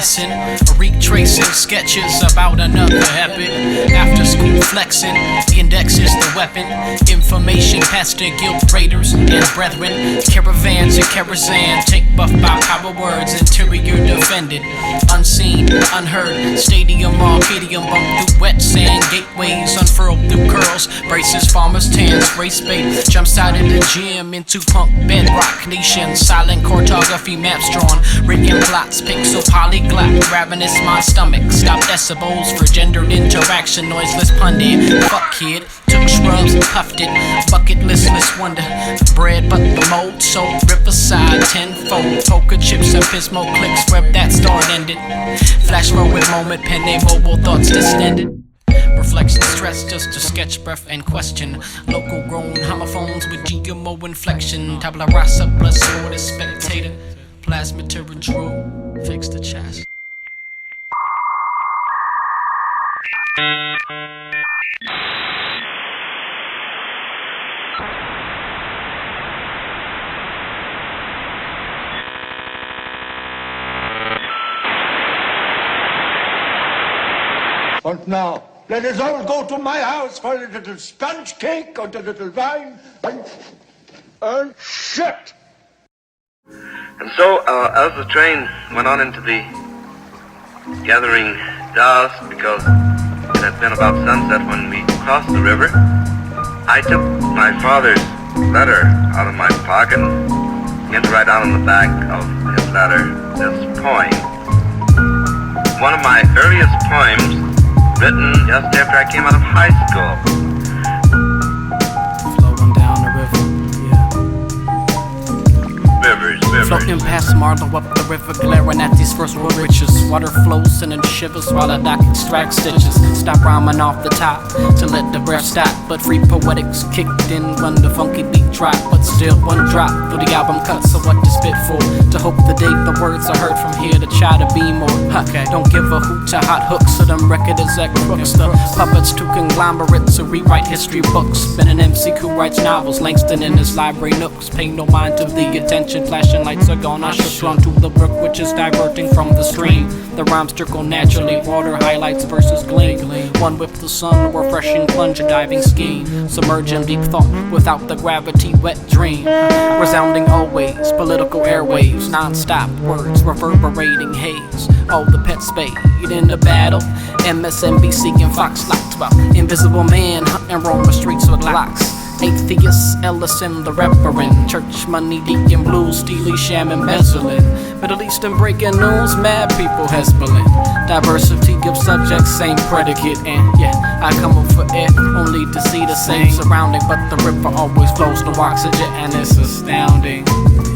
lesson, retracing sketches about another epic. After school flexing, the index is the weapon. Information past the guild raiders and brethren. Caravans and kerosene, take buff by power words. Interior defended, unseen, unheard. Stadium, arcadium, bump through wet sand. Gateways unfurled through curls. Braces, farmers, tans, race bait. Jumps out of the gym into punk bedrock nation. Silent cartography maps drawn. Written plots, pixel polyglot. Ravenous my stomach. Stop decibels for gendered interaction. Noiseless pundit. Fuck kid. Took shrubs, puffed it. Bucket listless wonder. Bread but the mold. So riverside tenfold. Poker chips and pismo clicks. Where that start ended. Flash forward moment. Pen name mobile thoughts distended. Reflection stress just a sketch breath and question. Local grown homophones with GMO inflection. Tabula rasa plus sword is spectator. Plasma true. Fix the chest. And now, let us all go to my house for a little sponge cake and a little wine and shit. And so, as the train went on into the gathering dusk, because it had been about sunset when we crossed the river, I took my father's letter out of my pocket and began to write down on the back of his letter this poem. One of my earliest poems, written just after I came out of high school. Flowing down the river, yeah. Rivers. Floating past Marlow up the river, glaring at these first world riches. Water flows and it shivers while the dock extracts stitches. Stop rhyming off the top to let the breath stop. But free poetics kicked in when the funky beat dropped. But still one drop through the album cut, so what to spit for? To hope the day the words are heard from here to try to be more. Okay. Don't give a hoot to hot hooks or them record exec crooks. The puppets to conglomerates who rewrite history books. Been an MC who writes novels, Langston in his library nooks. Pay no mind to the attention, flashing lights are gone. I should run to the brook which is diverting from the stream. The rhymes trickle naturally, water highlights versus gleam. One with the sun, refreshing plunge a diving scheme. Submerge in deep thought without the gravity wet dream. Resounding always, political airwaves, non-stop words reverberating haze. All the pets spade in the battle. MSNBC and Fox locked about invisible man hunting roam the streets with locks. Atheist, Ellison, the Reverend. Church money, deacon, blues, steely, sham, embezzling. Middle Eastern breaking news, mad people hezbollah. Diversity of subjects, same predicate. And yeah, I come up for air, only to see the same surrounding. But the river always flows no oxygen, and it's astounding.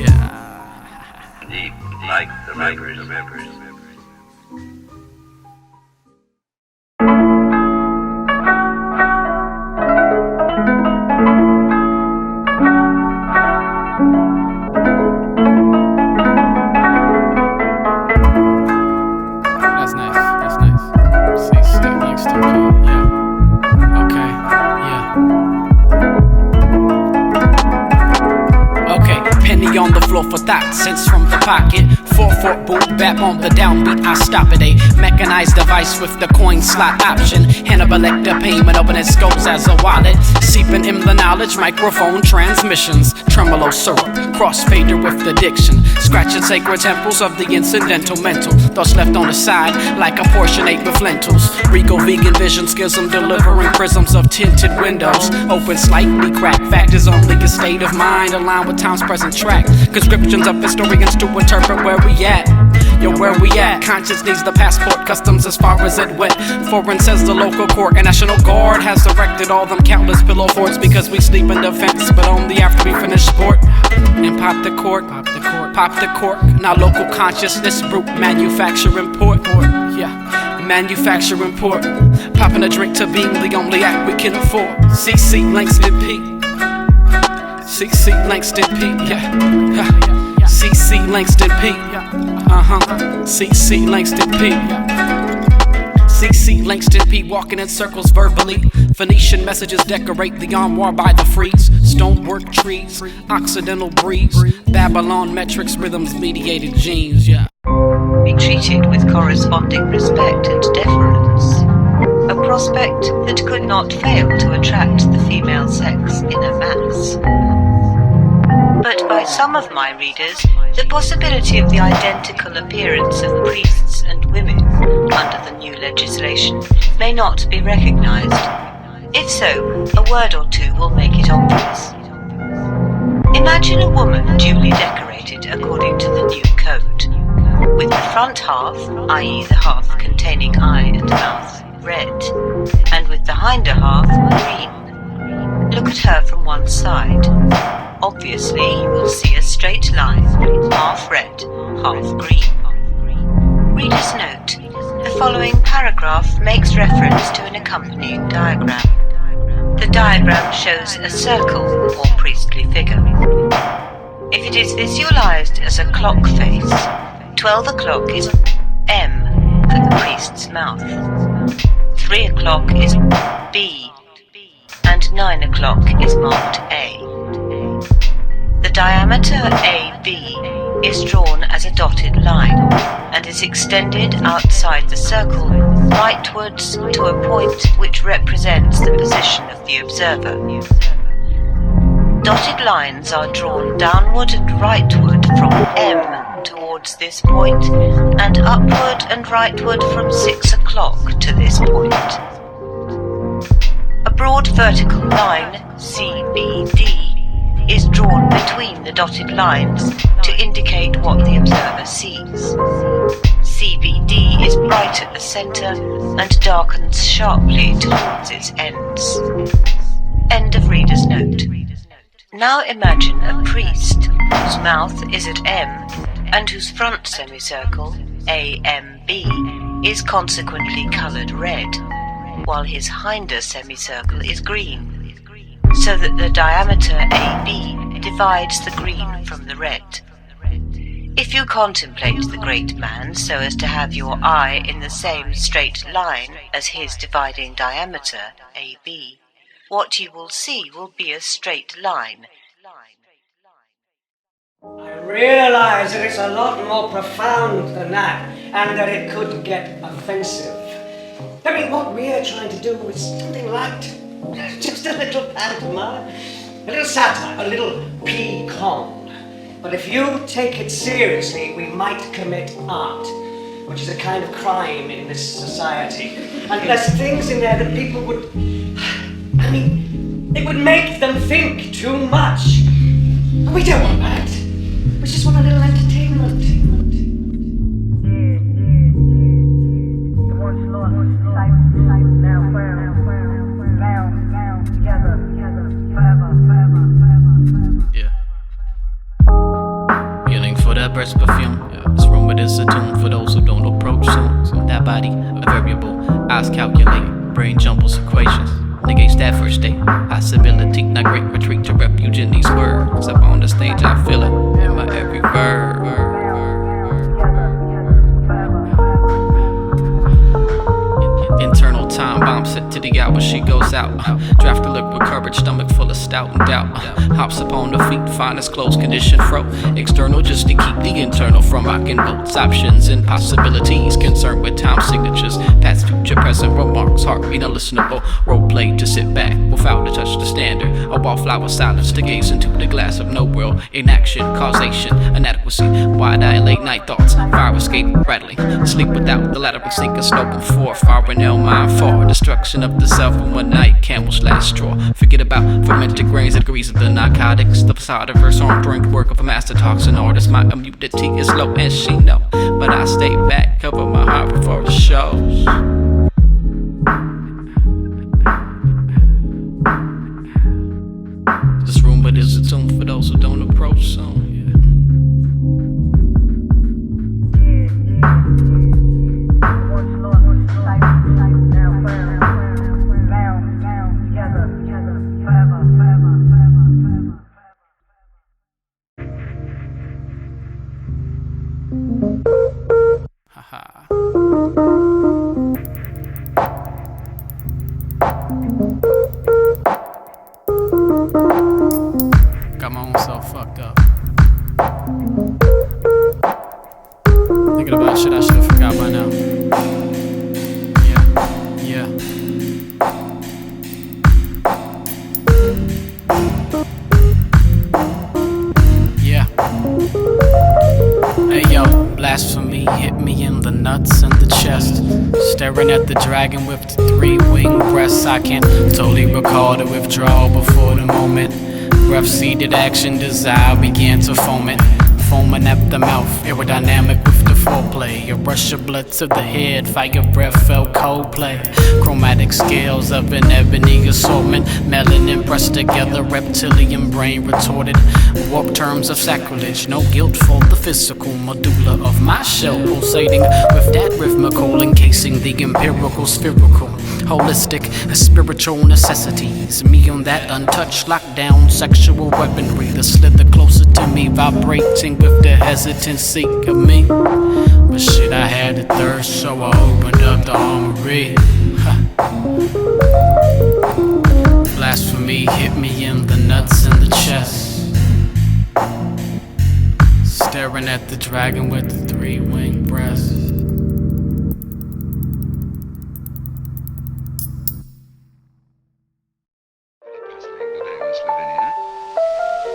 Yeah. Deep like the rivers. On the floor for thought, sense from the pocket. 4/4 boot, bap on the downbeat, I stop it. A mechanized device with the coin slot option. Hannibal Lecter payment, open its goes as a wallet. Seeping in the knowledge, microphone transmissions. Tremolo syrup, crossfader with the diction. Scratching sacred temples of the incidental mental. Thoughts left on the side, like a portion ate with lentils. Regal vegan vision, schism, delivering prisms of tinted windows. Open slightly cracked, fact is only a state of mind, aligned with time's present track. Conscriptions of historians to interpret where we at. Yo, where we at? Conscience needs the passport, customs as far as it went. Foreign says the local court, and National Guard has erected all them countless pillow forts because we sleep in defense, but only after we finish sport. And pop the cork, pop the cork. Now local consciousness, brute manufacture import. Yeah, manufacture import. Popping a drink to being the only act we can afford. CC Langston P. CC Langston P. Yeah. CC Langston P. CC Langston P. CC Langston P. Walking in circles verbally. Phoenician messages decorate the armoire by the frieze. Stonework trees, Occidental breeze. Babylon metrics, rhythms, mediated genes, yeah. be treated with corresponding respect and deference. A prospect that could not fail to attract the female sex in a mass. But by some of my readers, the possibility of the identical appearance of priests and women under the new legislation may not be recognized. If so, a word or two will make it obvious. Imagine a woman duly decorated according to the new code, with the front half, i.e. the half containing eye and mouth, red, and with the hinder half, green. Look at her from one side. Obviously, you will see a straight line, half red, half green. Reader's note: the following paragraph makes reference to an accompanying diagram. The diagram shows a circle or priestly figure. If it is visualized as a clock face, 12 o'clock is M for the priest's mouth, 3 o'clock is B, and 9 o'clock is marked A. The diameter AB is drawn as a dotted line and is extended outside the circle rightwards to a point which represents the position of the observer. Dotted lines are drawn downward and rightward from M towards this point and upward and rightward from 6 o'clock to this point. A broad vertical line, CBD, is drawn between the dotted lines to indicate what the observer sees. CBD is bright at the center and darkens sharply towards its ends. End of reader's note. Now imagine a priest whose mouth is at M and whose front semicircle, AMB, is consequently colored red, while his hinder semicircle is green, so that the diameter AB divides the green from the red. If you contemplate the great man so as to have your eye in the same straight line as his dividing diameter, AB, what you will see will be a straight line. I realize that it's a lot more profound than that, and that it could get offensive. I mean, what we're trying to do is something light. Just a little pantomime, a little satire, a little pecan. But if you take it seriously, we might commit art, which is a kind of crime in this society. And there's things in there that people would... I mean, it would make them think too much. And we don't want that. We just want a little entertainment. Breast perfume. This rumored is a tune for those who don't approach soon. So that body, a variable, eyes calculate, brain jumbles equations. Negates that first date. Possibility, not great retreat to refuge in these words. Up on the stage, I feel it in my every verb. Internal time bomb set to the hour she goes out. Draft a look with courage, stomach full of stout and doubt. Hops upon the feet, finest clothes condition fro. External just to keep the internal from rocking boats. Options and possibilities concerned with time signatures. Past, future, present remarks, heartbeat unlistenable. Role play to sit back without to touch the standard. A wallflower silence to gaze into the glass of no world. Inaction, causation, inadequacy. Wide eye, late night thoughts. Fire escape, rattling. Sleep without the ladder and sink a slope and forth. Fire and mind for destruction of the self in one night, camel's last straw. Forget about fermented grains and degrees of the narcotics. The facade of her song during the work of a master talks. An artist, my immunity is low and she know, but I stay back, cover my heart before the shows. This room, but is a tune for those who don't approach soon. Got my own self fucked up. Staring at the dragon with the three-winged breasts. I can totally recall the withdrawal before the moment. Breath seeded action, desire began to foment. Foaming at the mouth, aerodynamic with the foreplay. A rush of blood to the head, fire breath felt cold play. Chromatic scales of an ebony assortment. Melanin pressed together, reptilian brain retorted. Warped terms of sacrilege, no guilt for the physical medulla of my shell. Pulsating with that rhythmical, encasing the empirical, spherical. Holistic, spiritual necessities. Me on that untouched lockdown, sexual weaponry. The slither closer to me, vibrating with the hesitancy of me. But shit, I had a thirst, so I opened up the armory. Blasphemy hit me in the nuts and the chest. Staring at the dragon with the three-winged breasts.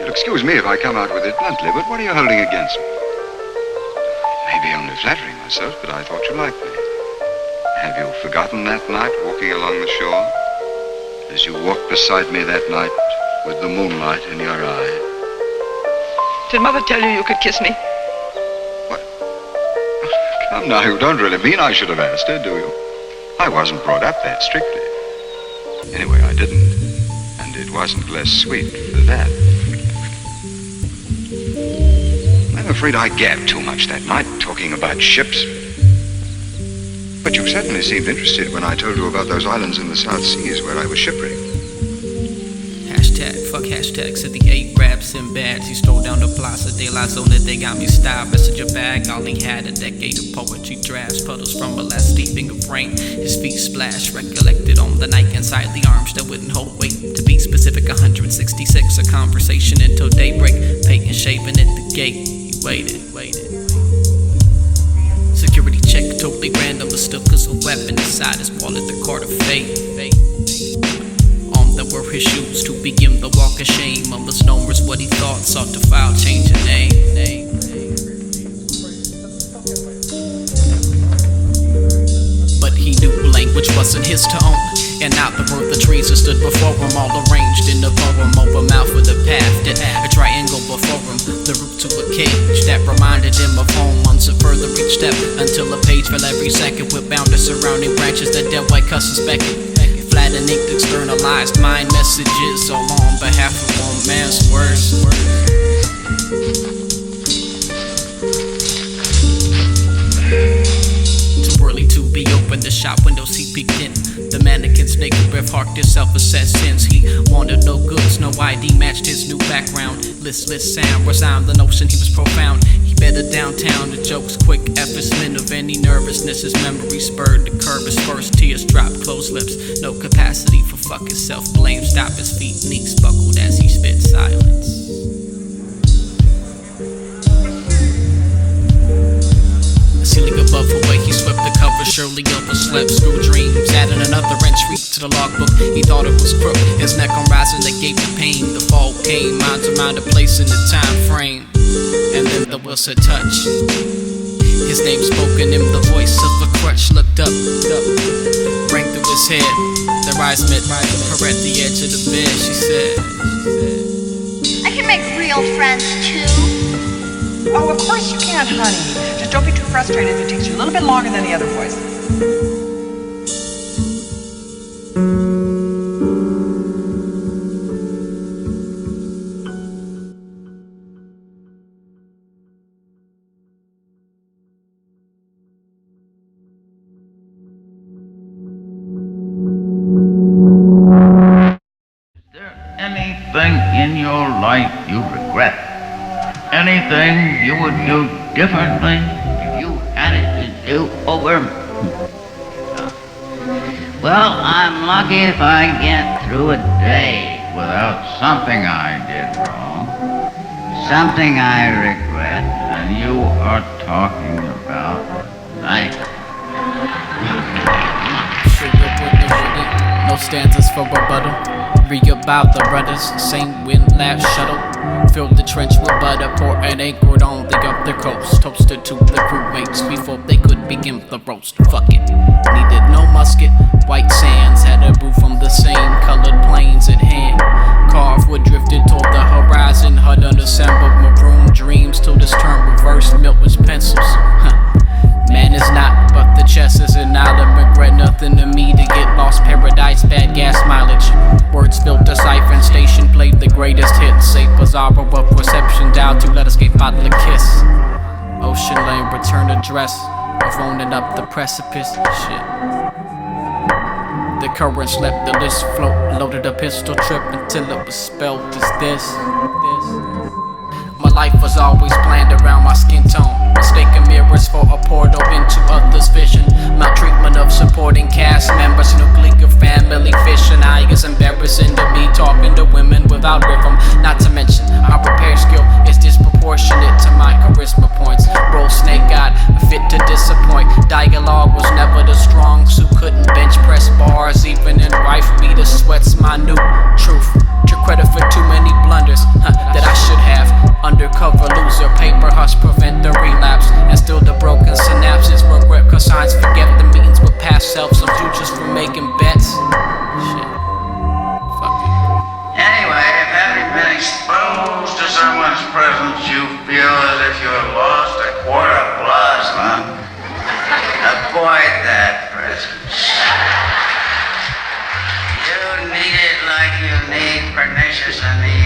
Excuse me if I come out with it bluntly, but what are you holding against me? Maybe only flattering myself, but I thought you liked me. Have you forgotten that night walking along the shore? As you walked beside me that night with the moonlight in your eye? Did Mother tell you could kiss me? What? Come now, you don't really mean I should have asked her, do you? I wasn't brought up that strictly. Anyway, I didn't. And it wasn't less sweet for that. I'm afraid I gabbed too much that night, talking about ships. But you certainly seemed interested when I told you about those islands in the South Seas where I was shipwrecked. Fuck hashtag, said the Arabs and bads. He strolled down the Plaza de la Zona, they got me styled. Messenger bag, all he had a decade of poetry drafts. Puddles from a last steeping of rain, his feet splashed. Recollected on the night inside the arms that wouldn't hold weight. To be specific, 166, a conversation until daybreak. Peyton shaving at the gate, he waited. Security check, totally random, but still cause a weapon inside his wallet, the card of fate. There were his shoes to begin the walk of shame. A misnomer is what he thought, sought to file, change a name. But he knew language wasn't his to own. And out the road the trees that stood before him, all arranged in a poem, open mouth with a path that had a triangle before him. The route to a cage that reminded him of home. Months of further each step until a page fell every second with bounded surrounding branches that dead white cusses beckoned. Flat and inked, externalized mind messages, all on behalf of one man's words. Too early to be open, the shop windows he peeked in. The mannequin's naked breath harked his self-assessed sins. He wanted no goods, no ID matched his new background. Listless sound resigned the notion he was profound. He better downtown, the jokes quick, effacement of any nervousness. His memory spurred to curb his first tears dropped, closed lips. No capacity for fucking self-blame. Stop his feet, knees buckled as he spit silence. The ceiling above the way he swept the cover, surely overslept. Screw dreams, adding another entry to the logbook. He thought it was crook, his neck on rising that gave him pain. The fall came, mind to mind a place in the time frame. And then there was a touch. His name spoken in the voice of a crutch. Looked up, rang through his head. Their eyes met, her at the edge of the bed. She said, I can make real friends too. Oh, of course you can, honey. Just don't be too frustrated if it takes you a little bit longer than the other boys. Anything in your life you regret? Anything you would do differently if you had it to do over? Well, I'm lucky if I get through a day without something I did wrong, something I regret, and you are talking about life. No stanzas for rebuttal. Read about the brothers, same wind laugh shuttle. Filled the trench with butter, port, and anchored on the other coast. Toasted to the crewmates before they could begin the roast. Fuck it, needed no musket. White sands had a brew from the same colored plains at hand. Carved wood drifted toward the horizon. HUD unassembled maroon dreams till this term reversed milk was pencils. Man is not, but the chest is an island. Regret nothing to me to get lost. Paradise, bad gas mileage. Words filter siphon station played the greatest hits. Safe bizarre of reception down to let escape out the kiss. Ocean lane return address of owning up the precipice. Shit. The currents let the list float. Loaded a pistol trip until it was spelled as this. My life was always planned around my skin tone. Mistaken mirrors for a portal into others' vision. Maltreatment of supporting cast members. Nuclear family fission. I is embarrassing to me talking to women without rhythm. Not to mention my repair skill is disproportionate to my charisma points. Roll snake eyed, fit to disappoint. Dialogue was never the strong suit. Couldn't bench press bars even in wife beater sweats. My new truth. Took credit for too many blunders that I should have. Undercover loser, paper hush prevent the relapse. And still the broken synapses regret cause signs forget the meetings with past selves. Some futures for making bets. Shit. Fuck it. Anyway, if having been exposed to someone's presence, you feel as if you have lost a quart of plasma, avoid that presence. You need it like you need pernicious anemia.